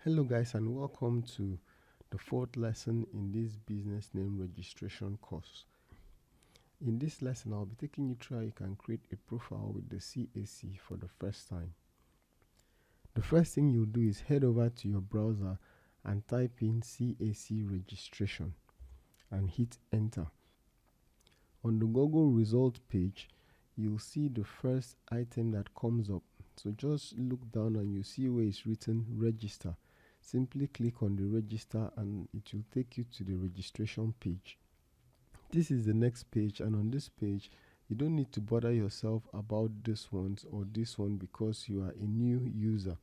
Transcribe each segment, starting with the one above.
Hello guys, and welcome to the fourth lesson in this business name registration course. In this lesson, I'll be taking you through how you can create a profile with the CAC for the first time. The first thing you'll do is head over to your browser and type in CAC registration and hit enter. On the Google result page, you'll see the first item that comes up. So just look down and you see where it's written register. Simply click on the register and it will take you to the registration page. This is the next page, and on this page you don't need to bother yourself about this one or this one because you are a new user.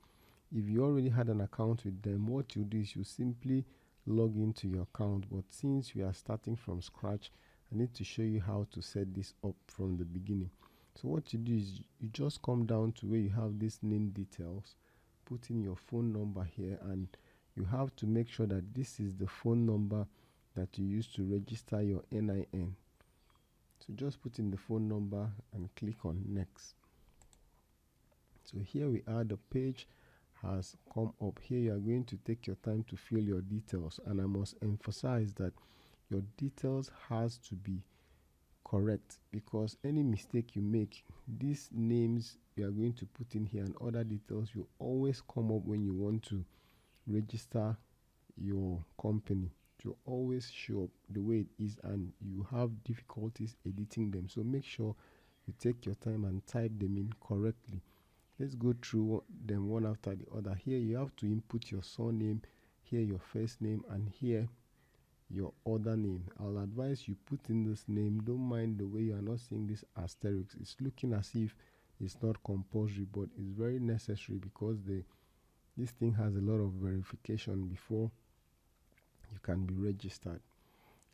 If you already had an account with them, what you do is you simply log into your account. But since we are starting from scratch, I need to show you how to set this up from the beginning. So what you do is you just come down to where you have this name details, put in your phone number here, and you have to make sure that this is the phone number that you use to register your NIN. So just put in the phone number and click on next. So here we are, the page has come up. Here you are going to take your time to fill your details, and I must emphasize that your details has to be correct, because any mistake you make, these names you are going to put in here and other details will always come up when you want to register your company. To always show up the way it is, and you have difficulties editing them. So make sure you take your time and type them in correctly. Let's go through them one after the other. Here you have to input your surname, here your first name, and here your other name. I'll advise you put in this name. Don't mind the way you are not seeing this asterisk. It's looking as if it's not compulsory, but it's very necessary because this thing has a lot of verification before you can be registered.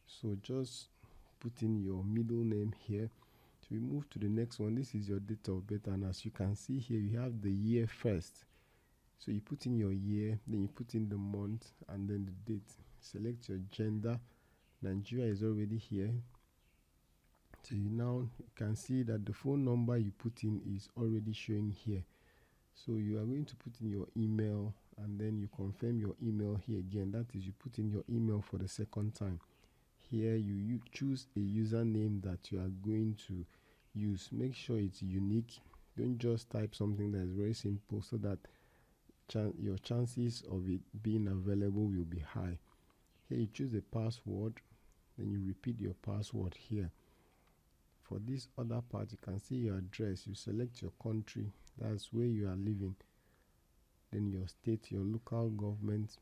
So just put in your middle name here. So we move to the next one. This is your date of birth, and as you can see here, you have the year first. So you put in your year, then you put in the month, and then the date. Select your gender. Nigeria is already here. So you can see that the phone number you put in is already showing here. So you are going to put in your email, and then you confirm your email here again. That is, you put in your email for the second time. Here you choose a username that you are going to use. Make sure it's unique. Don't just type something that is very simple, so that your chances of it being available will be high. Here you choose a password, then you repeat your password here. For this other part, you can see your address. You select your country, that's where you are living, then your state, your local government.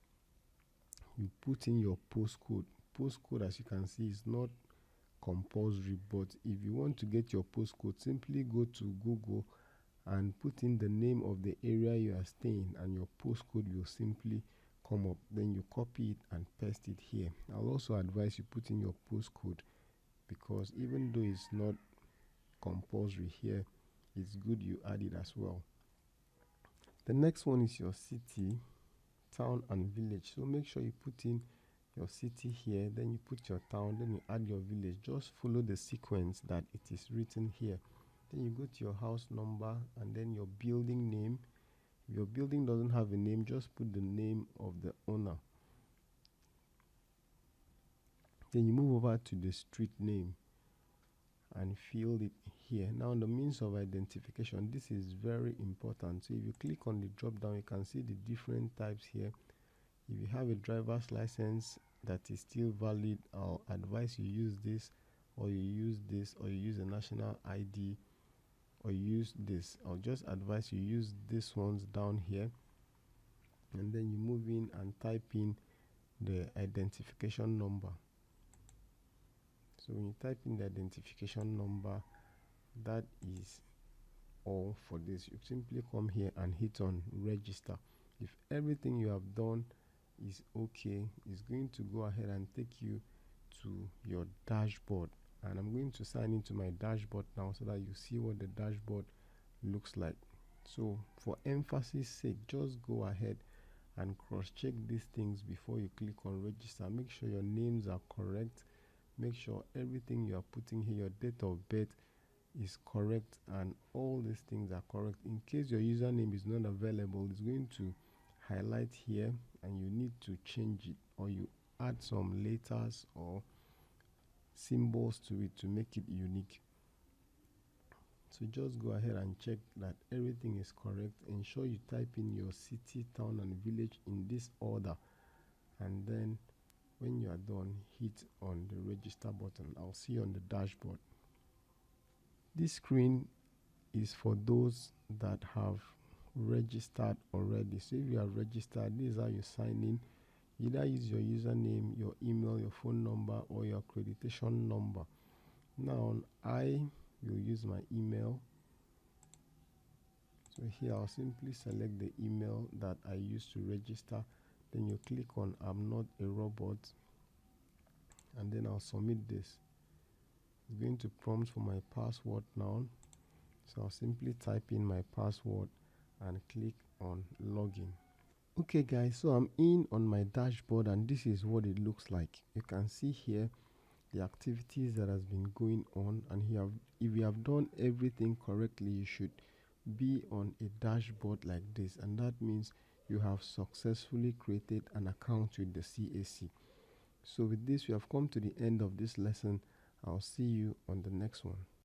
You put in your postcode. Postcode, as you can see, is not compulsory, but if you want to get your postcode, simply go to Google and put in the name of the area you are staying, and your postcode will simply come up. Then you copy it and paste it here. I'll also advise you put in your postcode, because even though it's not compulsory here, it's good you add it as well. The next one is your city, town, and village. So make sure you put in your city here, then you put your town, then you add your village. Just follow the sequence that it is written here. Then you go to your house number and then your building name. If your building doesn't have a name, just put the name of the owner. Then you move over to the street name and fill it here. Now, the means of identification, this is very important. So if you click on the drop down, you can see the different types here. If you have a driver's license that is still valid, I'll advise you use this, or you use this, or you use a national ID, or use this. I'll just advise you use these ones down here, and then you move in and type in the identification number. So when you type in the identification number, that is all for this. You simply come here and hit on register. If everything you have done is okay, it's going to go ahead and take you to your dashboard, and I'm going to sign into my dashboard now so that you see what the dashboard looks like. So for emphasis sake, just go ahead and cross-check these things before you click on register. Make sure your names are correct. Make sure everything you are putting here, your date of birth, is correct, and all these things are correct. In case your username is not available, it's going to highlight here and you need to change it, or you add some letters or symbols to it to make it unique. So just go ahead and check that everything is correct. Ensure you type in your city, town and village in this order, and then when you are done, hit on the register button. I'll see you on the dashboard. This screen is for those that have registered already. So if you have registered, this is how you sign in. Either use your username, your email, your phone number, or your accreditation number. Now I will use my email. So here I'll simply select the email that I used to register. Then you click on I'm not a robot, and then I'll submit this. It's going to prompt for my password now. So I'll simply type in my password and click on login. Okay guys, so I'm in on my dashboard and this is what it looks like. You can see here the activities that has been going on, and here if you have done everything correctly, you should be on a dashboard like this, and that means you have successfully created an account with the CAC. So with this, we have come to the end of this lesson. I'll see you on the next one.